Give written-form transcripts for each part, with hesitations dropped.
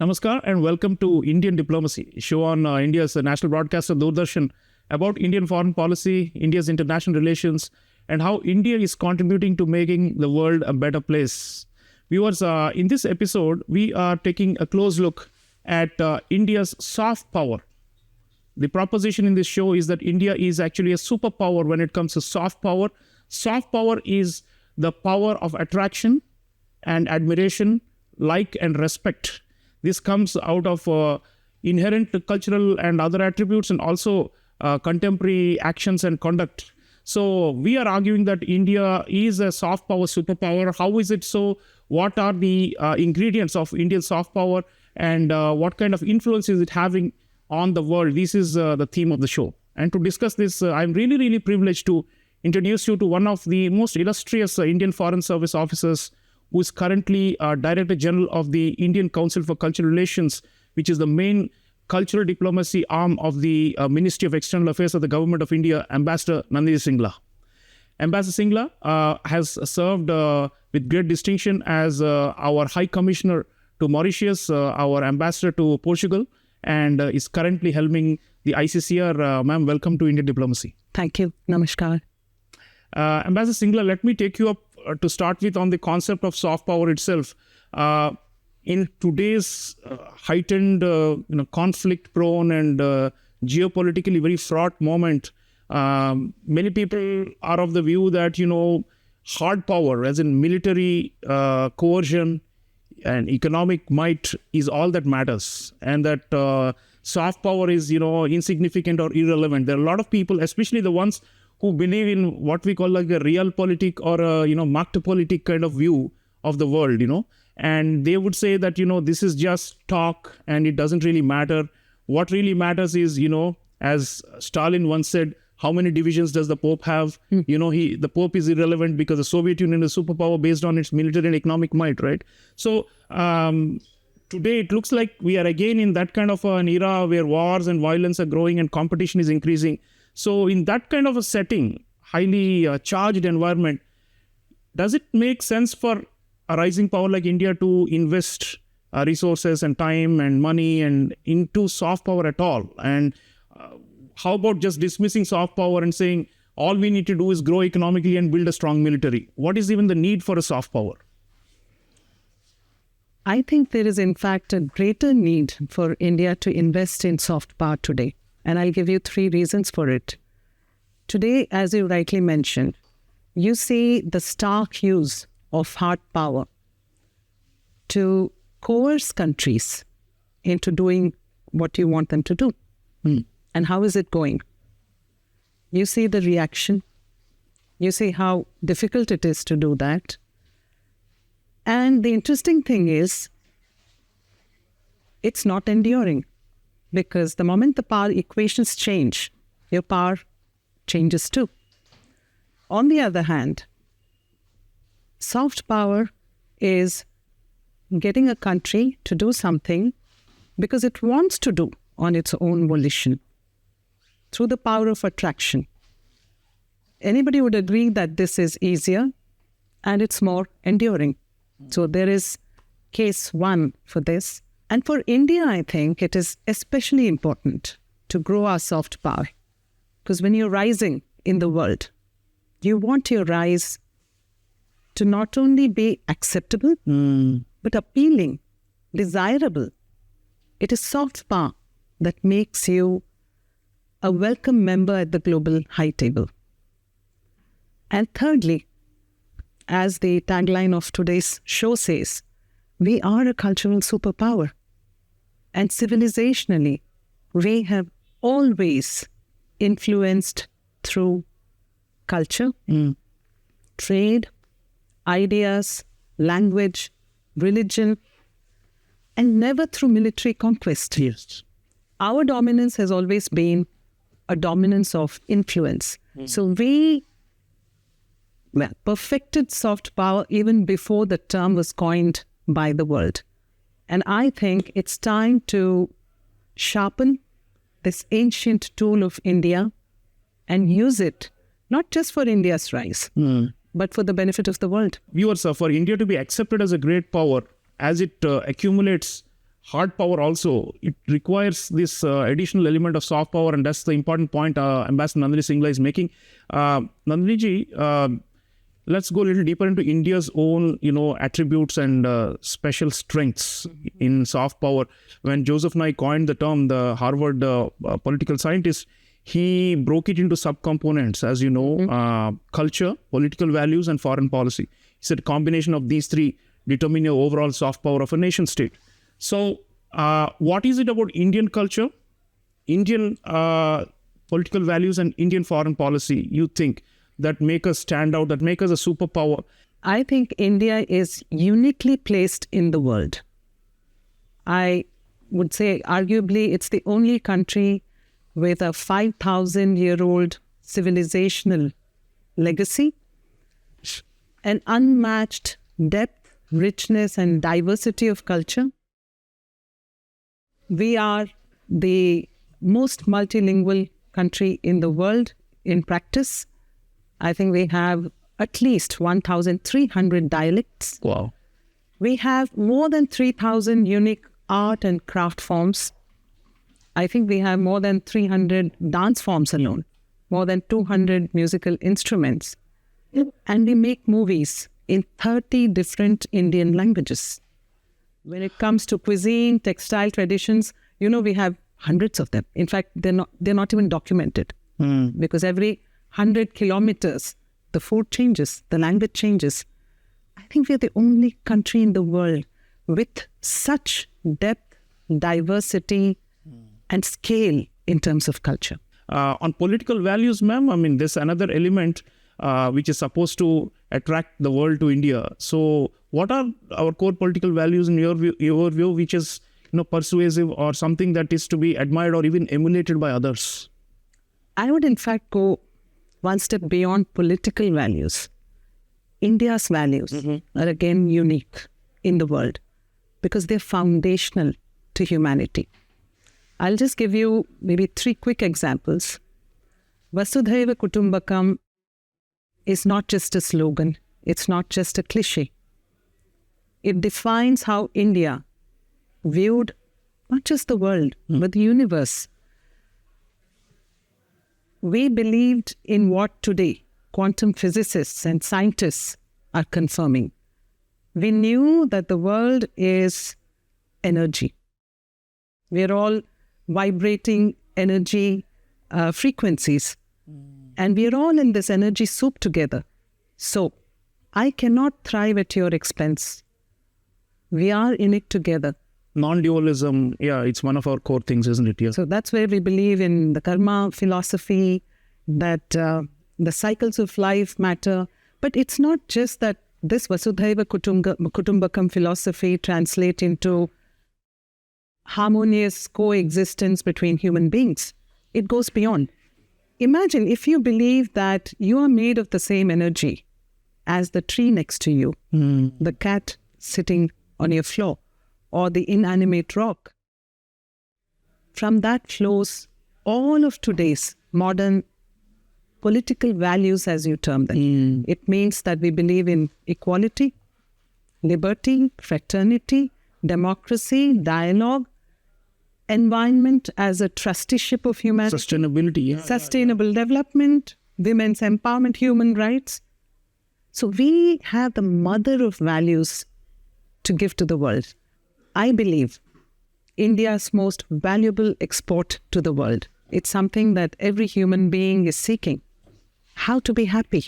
Namaskar and welcome to Indian Diplomacy, a show on India's national broadcaster Doordarshan about Indian foreign policy, India's international relations, and how India is contributing to making the world a better place. Viewers, in this episode, we are taking a close look at India's soft power. The proposition in this show is that India is actually a superpower when it comes to soft power. Soft power is the power of attraction and admiration, like and respect. This comes out of inherent cultural and other attributes and also contemporary actions and conduct. So we are arguing that India is a soft power superpower. How is it so? What are the ingredients of Indian soft power and what kind of influence is it having on the world? This is the theme of the show. And to discuss this, I'm really privileged to introduce you to one of the most illustrious Indian Foreign Service officers who is currently Director General of the Indian Council for Cultural Relations, which is the main cultural diplomacy arm of the Ministry of External Affairs of the Government of India, Ambassador Nandini Singla. Ambassador Singla has served with great distinction as our High Commissioner to Mauritius, our Ambassador to Portugal, and is currently helming the ICCR. Ma'am, welcome to Indian Diplomacy. Thank you. Namaskar. Ambassador Singla, let me take you up to start with on the concept of soft power itself. In today's heightened, conflict-prone and geopolitically very fraught moment, many people are of the view that, hard power, as in military coercion and economic might, is all that matters, and that soft power is, insignificant or irrelevant. There are a lot of people, especially the ones who believe in what we call like a realpolitik or a, Marktpolitik kind of view of the world, and they would say that, this is just talk and it doesn't really matter. What really matters is, as Stalin once said, how many divisions does the Pope have? The Pope is irrelevant because the Soviet Union is a superpower based on its military and economic might, right? So today it looks like we are again in that kind of an era where wars and violence are growing and competition is increasing. So in that kind of a setting, highly charged environment, does it make sense for a rising power like India to invest resources and time and money and into soft power at all? And how about just dismissing soft power and saying all we need to do is grow economically and build a strong military? What is even the need for a soft power? I think there is in fact a greater need for India to invest in soft power today. And I'll give you 3 reasons for it. Today, as you rightly mentioned, you see the stark use of hard power to coerce countries into doing what you want them to do. And how is it going? You see the reaction. You see how difficult it is to do that. And the interesting thing is, it's not enduring. Because the moment the power equations change, your power changes too. On the other hand, soft power is getting a country to do something because it wants to do on its own volition, through the power of attraction. Anybody would agree that this is easier and it's more enduring. So there is case 1 for this. And for India, I think it is especially important to grow our soft power. Because when you're rising in the world, you want your rise to not only be acceptable, but appealing, desirable. It is soft power that makes you a welcome member at the global high table. And thirdly, as the tagline of today's show says, we are a cultural superpower. And civilizationally, we have always influenced through culture, trade, ideas, language, religion, and never through military conquest. Yes. Our dominance has always been a dominance of influence. So we perfected soft power even before the term was coined by the world. And I think it's time to sharpen this ancient tool of India and use it not just for India's rise, but for the benefit of the world. Viewers, for India to be accepted as a great power, as it accumulates hard power also, it requires this additional element of soft power, and that's the important point Ambassador Nandini Singla is making. Nandini ji, let's go a little deeper into India's own, attributes and special strengths in soft power. When Joseph Nye coined the term, the Harvard political scientist, he broke it into subcomponents, as you know, culture, political values, and foreign policy. He said combination of these three determine the overall soft power of a nation state. So, what is it about Indian culture, Indian political values, and Indian foreign policy, you think, that make us stand out, that make us a superpower? I think India is uniquely placed in the world. I would say, arguably, it's the only country with a 5,000-year-old civilizational legacy, an unmatched depth, richness, and diversity of culture. We are the most multilingual country in the world in practice. I think we have at least 1,300 dialects. Wow. We have more than 3,000 unique art and craft forms. I think we have more than 300 dance forms alone, more than 200 musical instruments. And we make movies in 30 different Indian languages. When it comes to cuisine, textile traditions, we have hundreds of them. In fact, they're not even documented because every 100 kilometers, the food changes, the language changes. I think we're the only country in the world with such depth, diversity, and scale in terms of culture. On political values, ma'am, I mean, there's another element which is supposed to attract the world to India. So what are our core political values in your view, which is persuasive or something that is to be admired or even emulated by others? I would in fact go one step beyond political values. India's values are again unique in the world because they're foundational to humanity. I'll just give you maybe 3 quick examples. Vasudhaiva Kutumbakam is not just a slogan. It's not just a cliche. It defines how India viewed not just the world, but the universe. We believed in what today quantum physicists and scientists are confirming. We knew that the world is energy. We're all vibrating energy frequencies. And we're all in this energy soup together. So I cannot thrive at your expense. We are in it together. Non-dualism, it's one of our core things, isn't it? Yeah. So that's where we believe in the karma philosophy, that the cycles of life matter. But it's not just that this Vasudhaiva Kutumbakam philosophy translates into harmonious coexistence between human beings. It goes beyond. Imagine if you believe that you are made of the same energy as the tree next to you, the cat sitting on your floor, or the inanimate rock. From that flows all of today's modern political values, as you term them. It means that we believe in equality, liberty, fraternity, democracy, dialogue, environment as a trusteeship of humanity, sustainability, sustainable development, women's empowerment, human rights. So we have the mother of values to give to the world. I believe India's most valuable export to the world. It's something that every human being is seeking. How to be happy.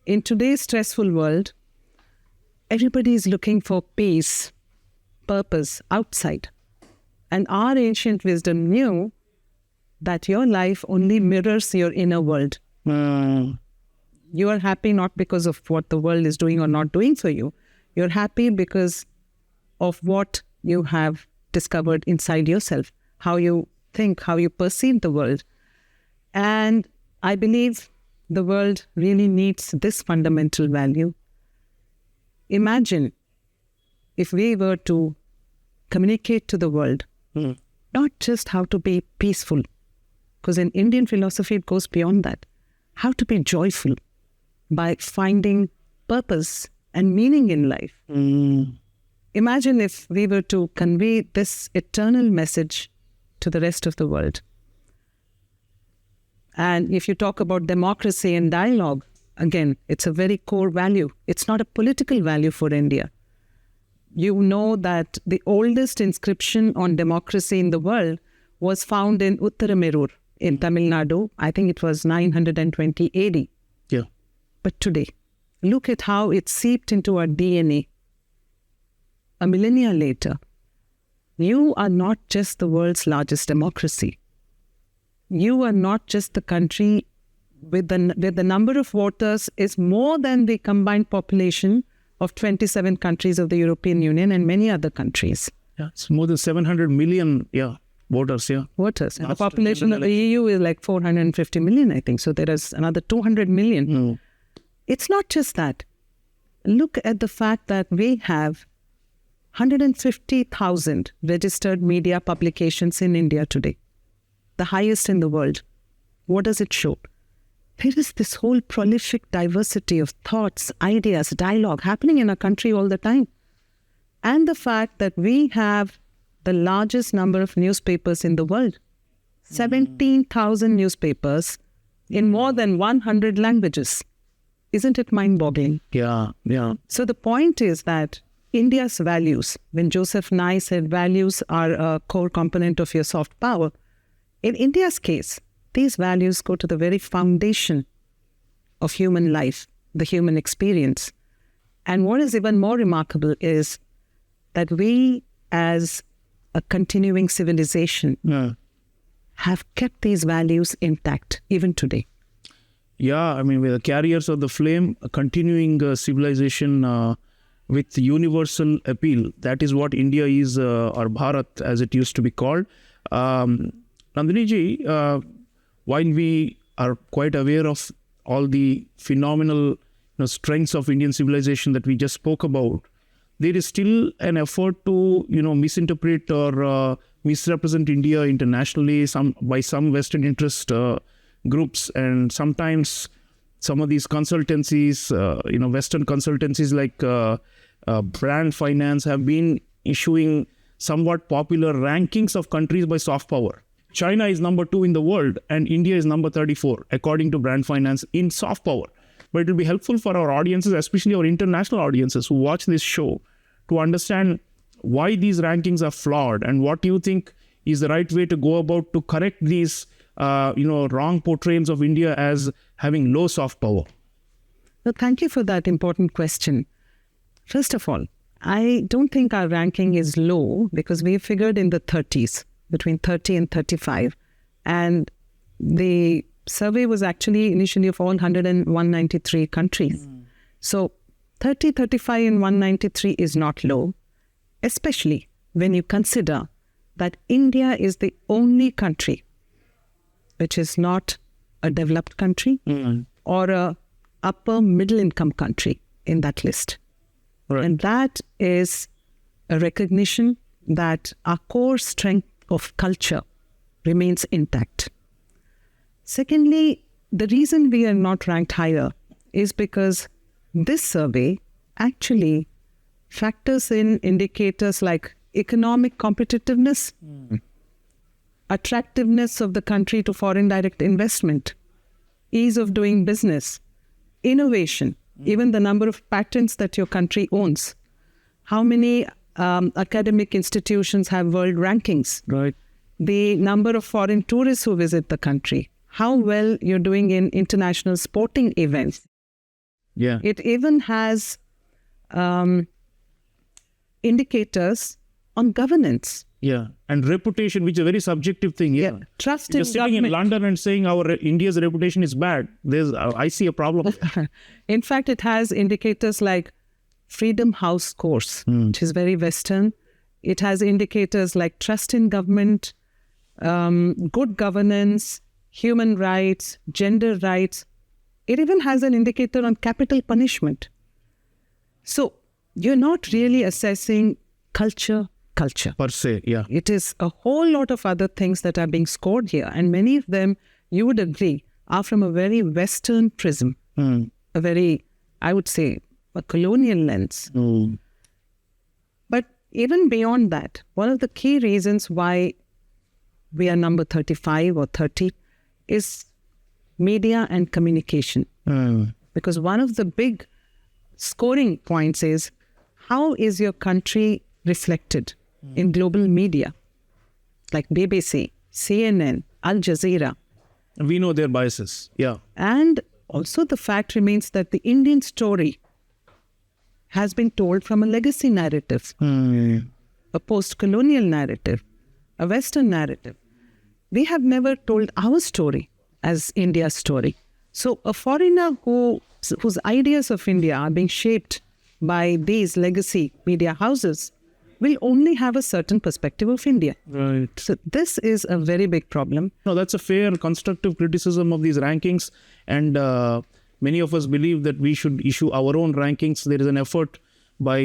In today's stressful world, everybody is looking for peace, purpose outside. And our ancient wisdom knew that your life only mirrors your inner world. You are happy not because of what the world is doing or not doing for you. You're happy because of what you have discovered inside yourself, how you think, how you perceive the world. And I believe the world really needs this fundamental value. Imagine if we were to communicate to the world, not just how to be peaceful, because in Indian philosophy it goes beyond that, how to be joyful by finding purpose and meaning in life. imagine if we were to convey this eternal message to the rest of the world. And if you talk about democracy and dialogue, again, it's a very core value. It's not a political value for India. You know that the oldest inscription on democracy in the world was found in Uttaramerur in Tamil Nadu. I think it was 920 AD. Yeah. But today, look at how it seeped into our DNA. A millennia later, you are not just the world's largest democracy. You are not just the country where the number of voters is more than the combined population of 27 countries of the European Union and many other countries. Yeah, it's more than 700 million voters. Yeah, voters. And the population of the EU is like 450 million, I think. So there is another 200 million. No. It's not just that. Look at the fact that we have 150,000 registered media publications in India today, the highest in the world. What does it show? There is this whole prolific diversity of thoughts, ideas, dialogue happening in our country all the time. And the fact that we have the largest number of newspapers in the world, 17,000 newspapers in more than 100 languages. Isn't it mind-boggling? Yeah. So the point is that India's values, when Joseph Nye said values are a core component of your soft power, in India's case, these values go to the very foundation of human life, the human experience. And what is even more remarkable is that we, as a continuing civilization, have kept these values intact even today. Yeah, I mean, we're the carriers of the flame, a continuing civilization with universal appeal. That is what India is, or Bharat as it used to be called. Nandini ji, while we are quite aware of all the phenomenal strengths of Indian civilization that we just spoke about, there is still an effort to misinterpret or misrepresent India internationally by some Western interest groups, and sometimes some of these consultancies, Western consultancies like Brand Finance have been issuing somewhat popular rankings of countries by soft power. China is number 2 in the world and India is number 34 according to Brand Finance in soft power. But it will be helpful for our audiences, especially our international audiences who watch this show, to understand why these rankings are flawed and what you think is the right way to go about to correct these wrong portrayals of India as having low soft power. Well, thank you for that important question. First of all, I don't think our ranking is low because we figured in the 30s, between 30 and 35. And the survey was actually initially of all 193 countries. So 30, 35 and 193 is not low, especially when you consider that India is the only country which is not a developed country or a upper middle income country in that list. Right. And that is a recognition that our core strength of culture remains intact. Secondly, the reason we are not ranked higher is because this survey actually factors in indicators like economic competitiveness, attractiveness of the country to foreign direct investment, ease of doing business, innovation, even the number of patents that your country owns, how many academic institutions have world rankings, Right. the number of foreign tourists who visit the country, how well you're doing in international sporting events. Yeah. It even has indicators on governance. Yeah. And reputation, which is a very subjective thing. Yeah. Trust If you're in sitting in government. London and saying India's reputation is bad, I see a problem. In fact, it has indicators like Freedom House scores, which is very Western. It has indicators like trust in government, good governance, human rights, gender rights. It even has an indicator on capital punishment. So you're not really assessing culture. Per se, yeah. It is a whole lot of other things that are being scored here. And many of them, you would agree, are from a very Western prism. A very, I would say, a colonial lens. But even beyond that, one of the key reasons why we are number 35 or 30 is media and communication. Because one of the big scoring points is, how is your country reflected in global media like BBC, CNN, Al Jazeera? We know their biases. Yeah. And also the fact remains that the Indian story has been told from a legacy narrative, a post-colonial narrative, a Western narrative. We have never told our story as India's story. So a foreigner whose ideas of India are being shaped by these legacy media houses will only have a certain perspective of India. Right. So this is a very big problem. No, that's a fair, constructive criticism of these rankings. And many of us believe that we should issue our own rankings. There is an effort by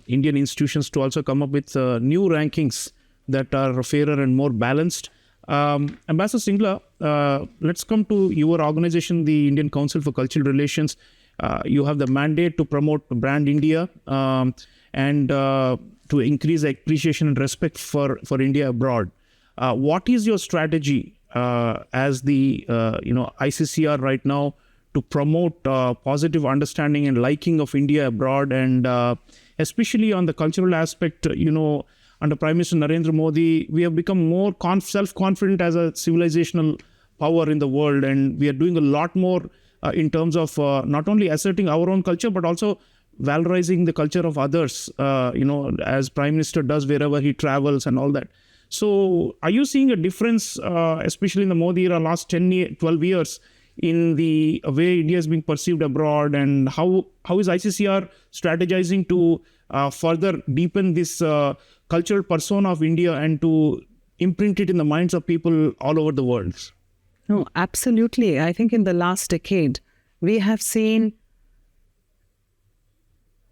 Indian institutions to also come up with new rankings that are fairer and more balanced. Ambassador Singla, let's come to your organization, the Indian Council for Cultural Relations. You have the mandate to promote brand India and to increase appreciation and respect for India abroad. What is your strategy as the ICCR right now to promote positive understanding and liking of India abroad, and especially on the cultural aspect? Under Prime Minister Narendra Modi, we have become more self-confident as a civilizational power in the world, and we are doing a lot more in terms of not only asserting our own culture, but also valorizing the culture of others, as Prime Minister does wherever he travels and all that. So are you seeing a difference, especially in the Modi era, last 12 years, in the way India is being perceived abroad, and how is ICCR strategizing to further deepen this cultural persona of India and to imprint it in the minds of people all over the world? No, absolutely. I think in the last decade, we have seen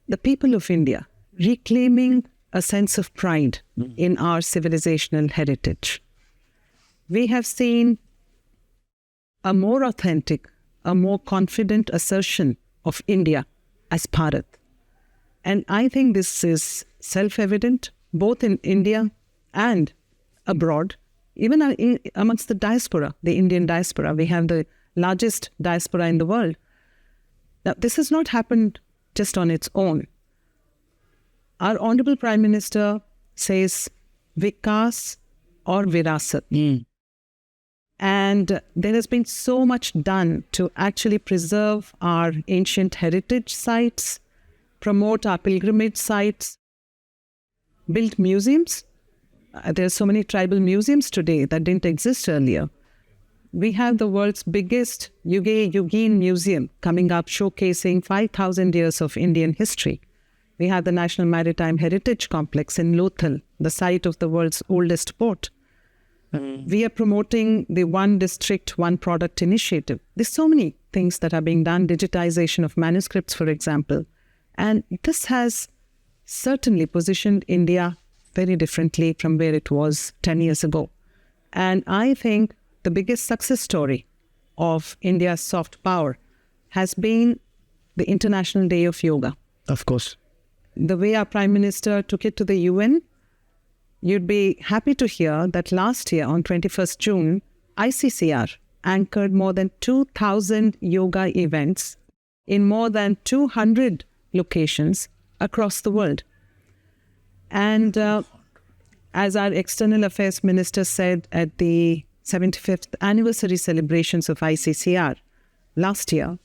the people of India reclaiming a sense of pride in our civilizational heritage. We have seen a more authentic, a more confident assertion of India as Bharat. And I think this is self-evident both in India and abroad, even amongst the diaspora, the Indian diaspora. We have the largest diaspora in the world. Now, this has not happened just on its own. Our Honorable Prime Minister says, Vikas or Virasat. And there has been so much done to actually preserve our ancient heritage sites, promote our pilgrimage sites, build museums. There are so many tribal museums today that didn't exist earlier. We have the world's biggest Yugin museum coming up, showcasing 5,000 years of Indian history. We have the National Maritime Heritage Complex in Lothal, the site of the world's oldest port. We are promoting the One District, One Product initiative. There's so many things that are being done, digitization of manuscripts, for example. And this has certainly positioned India very differently from where it was 10 years ago. And I think the biggest success story of India's soft power has been the International Day of Yoga. Of course. The way our Prime Minister took it to the UN, you'd be happy to hear that last year on 21st June, ICCR anchored more than 2,000 yoga events in more than 200 locations across the world. And as our External Affairs Minister said at the 75th anniversary celebrations of ICCR last year,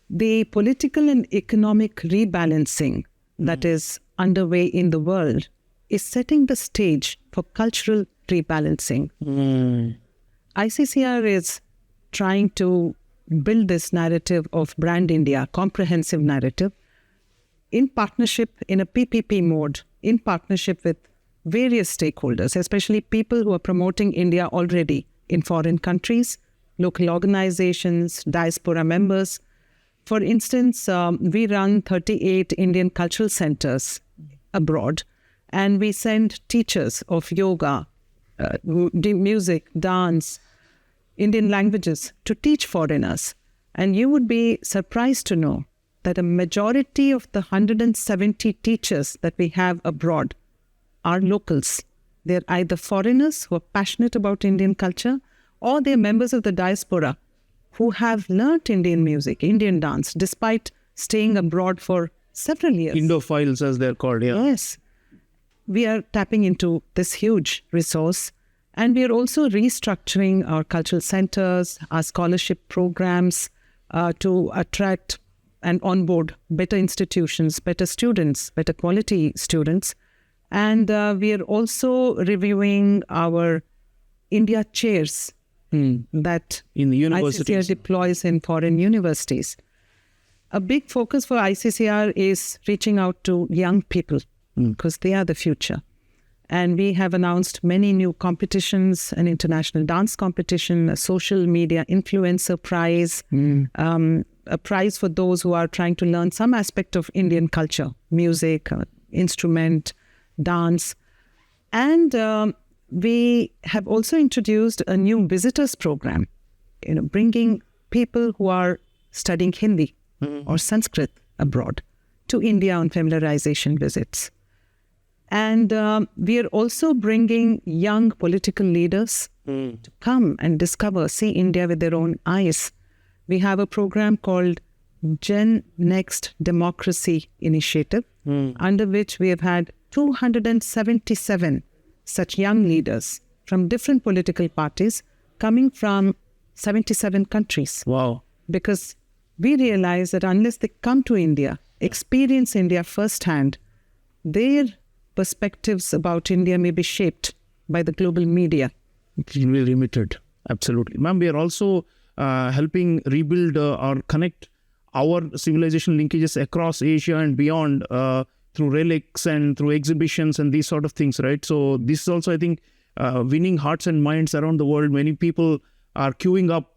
the political and economic rebalancing that is underway in the world is setting the stage for cultural rebalancing. ICCR is trying to build this narrative of brand India, comprehensive narrative, in partnership, in a PPP mode, in partnership with various stakeholders, especially people who are promoting India already in foreign countries, local organizations, diaspora members. For instance, we run 38 Indian cultural centers abroad, and we send teachers of yoga, music, dance, Indian languages to teach foreigners. And you would be surprised to know that a majority of the 170 teachers that we have abroad are locals. They're either foreigners who are passionate about Indian culture, or they're members of the diaspora who have learnt Indian music, Indian dance, despite staying abroad for several years. Indophiles, as they're called, yeah. Yes. We are tapping into this huge resource, and we are also restructuring our cultural centers, our scholarship programs to attract and onboard better institutions, better students, better quality students. And we are also reviewing our India chairs that in the universities. ICCR deploys in foreign universities. A big focus for ICCR is reaching out to young people because they are the future. And we have announced many new competitions, an international dance competition, a social media influencer prize, a prize for those who are trying to learn some aspect of Indian culture, music, instrument, dance. And we have also introduced a new visitors program, bringing people who are studying Hindi or Sanskrit abroad to India on familiarization visits. And we are also bringing young political leaders to come and discover, see India with their own eyes. We have a program called Gen Next Democracy Initiative, under which we have had 277 such young leaders from different political parties coming from 77 countries. Wow. Because we realize that unless they come to India, experience India firsthand, their perspectives about India may be shaped by the global media. It's really limited. Absolutely. Ma'am, we are also helping rebuild or connect our civilization linkages across Asia and beyond through relics and through exhibitions and these sort of things, right? So this is also, I think, winning hearts and minds around the world. Many people are queuing up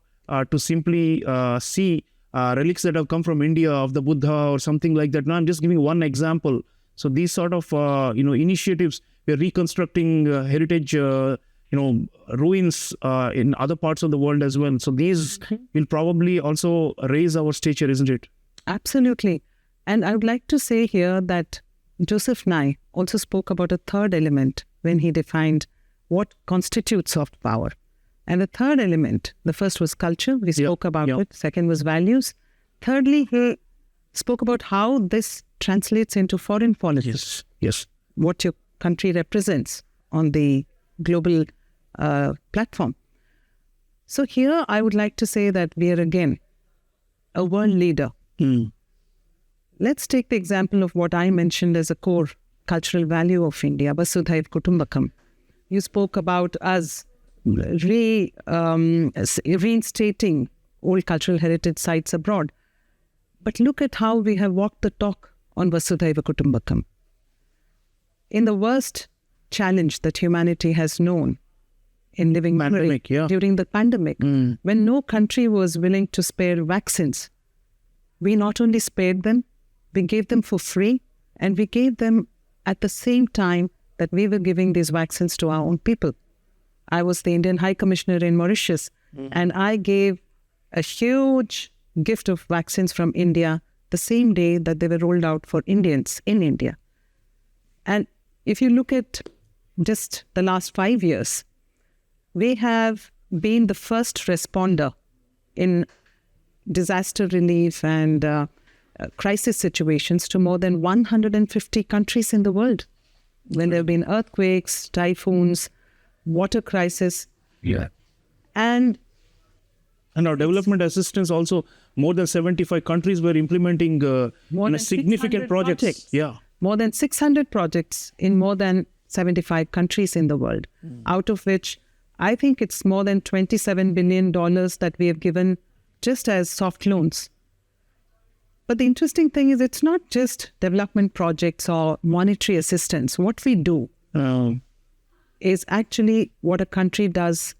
to simply see relics that have come from India of the Buddha or something like that. Now, I'm just giving one example. So these sort of initiatives, we're reconstructing heritage ruins in other parts of the world as well. So these will probably also raise our stature, isn't it? Absolutely. And I would like to say here that Joseph Nye also spoke about a third element when he defined what constitutes soft power. And the third element, the first was culture. We spoke about it. Second was values. Thirdly, he spoke about how this translates into foreign policy. Yes. What your country represents on the global platform. So here I would like to say that we are again a world leader. Let's take the example of what I mentioned as a core cultural value of India, Vasudhaiva Kutumbakam. You spoke about us reinstating old cultural heritage sites abroad. But look at how we have walked the talk on Vasudhaiva Kutumbakam. In the worst challenge that humanity has known in living memory during the pandemic, when no country was willing to spare vaccines, we not only spared them, we gave them for free, and we gave them at the same time that we were giving these vaccines to our own people. I was the Indian High Commissioner in Mauritius, and I gave a huge gift of vaccines from India the same day that they were rolled out for Indians in India. And if you look at just the last 5 years, we have been the first responder in disaster relief and crisis situations to more than 150 countries in the world. When there have been earthquakes, typhoons, water crisis. And our development assistance also, more than 75 countries were implementing significant projects. More than 600 projects in more than 75 countries in the world, out of which I think it's more than $27 billion that we have given just as soft loans. But the interesting thing is it's not just development projects or monetary assistance. What we do is actually what a country does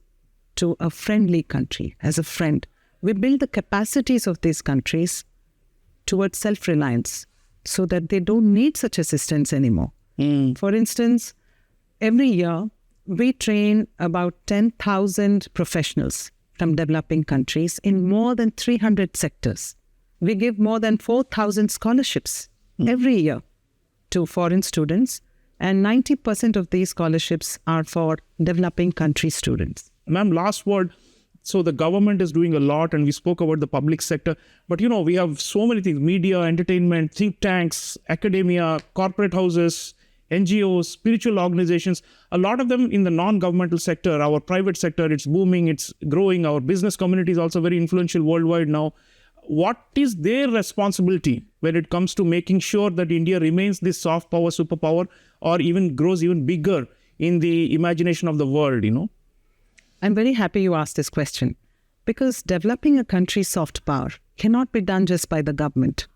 to a friendly country as a friend. We build the capacities of these countries towards self-reliance so that they don't need such assistance anymore. For instance, every year we train about 10,000 professionals from developing countries in more than 300 sectors. we give more than 4,000 scholarships every year to foreign students, and 90% of these scholarships are for developing country students. Ma'am, last word. So the government is doing a lot, and we spoke about the public sector. But, we have so many things: media, entertainment, think tanks, academia, corporate houses, NGOs, spiritual organizations. A lot of them in the non-governmental sector, our private sector, it's booming, it's growing. Our business community is also very influential worldwide now. What is their responsibility when it comes to making sure that India remains this soft power, superpower, or even grows even bigger in the imagination of the world, I'm very happy you asked this question, because developing a country's soft power cannot be done just by the government.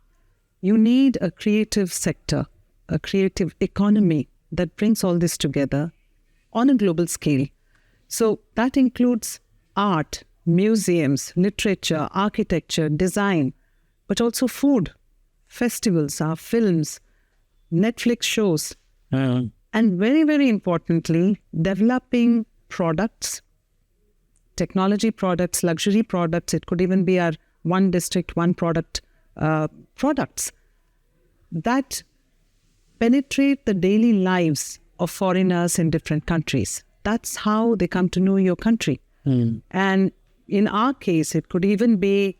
You need a creative sector, a creative economy that brings all this together on a global scale. So that includes art, museums, literature, architecture, design, but also food, festivals, our films, Netflix shows, and very, very importantly, developing products, technology products, luxury products. It could even be our one district, one product products that penetrate the daily lives of foreigners in different countries. That's how they come to know your country. And in our case, it could even be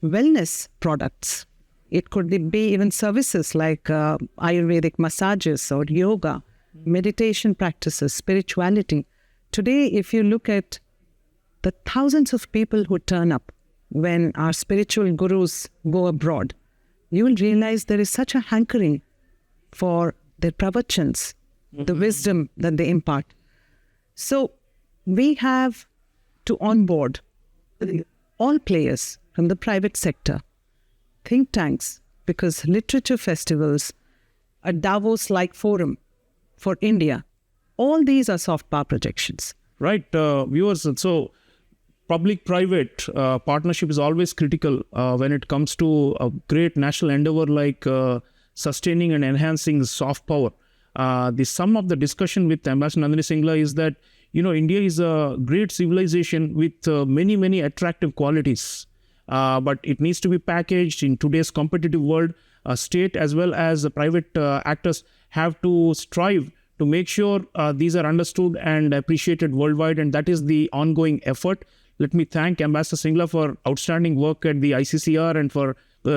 wellness products. It could be even services like Ayurvedic massages or yoga, meditation practices, spirituality. Today, if you look at the thousands of people who turn up when our spiritual gurus go abroad, you will realize there is such a hankering for their pravachans, the wisdom that they impart. So we have to onboard all players from the private sector, think tanks, because literature festivals, a Davos-like forum for India, all these are soft power projections. Right, viewers. So public-private partnership is always critical when it comes to a great national endeavor like sustaining and enhancing soft power. The sum of the discussion with Ambassador Nandini Singla is that, India is a great civilization with many, many attractive qualities. But it needs to be packaged in today's competitive world. State as well as private actors have to strive to make sure these are understood and appreciated worldwide. And that is the ongoing effort. Let me thank Ambassador Singla for outstanding work at the ICCR and for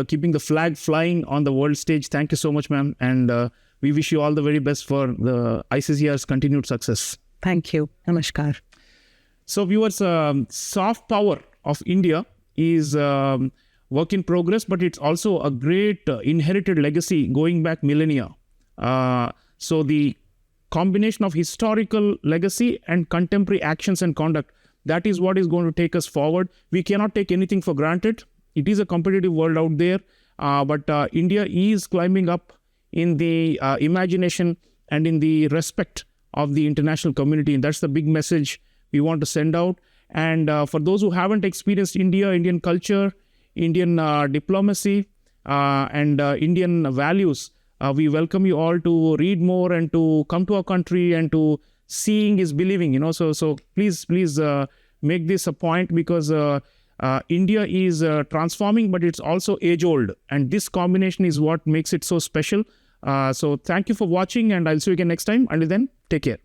keeping the flag flying on the world stage. Thank you so much, ma'am. And we wish you all the very best for the ICCR's continued success. Thank you. Namaskar. So viewers, soft power of India is work in progress, but it's also a great inherited legacy going back millennia. So the combination of historical legacy and contemporary actions and conduct, that is what is going to take us forward. We cannot take anything for granted. It is a competitive world out there, but India is climbing up in the imagination and in the respect of the international community. And that's the big message we want to send out. And for those who haven't experienced India, Indian culture, Indian diplomacy, and Indian values, we welcome you all to read more and to come to our country, and to seeing is believing, So please make this a point, because India is transforming, but it's also age-old. And this combination is what makes it so special. So thank you for watching, and I'll see you again next time. Until then, take care.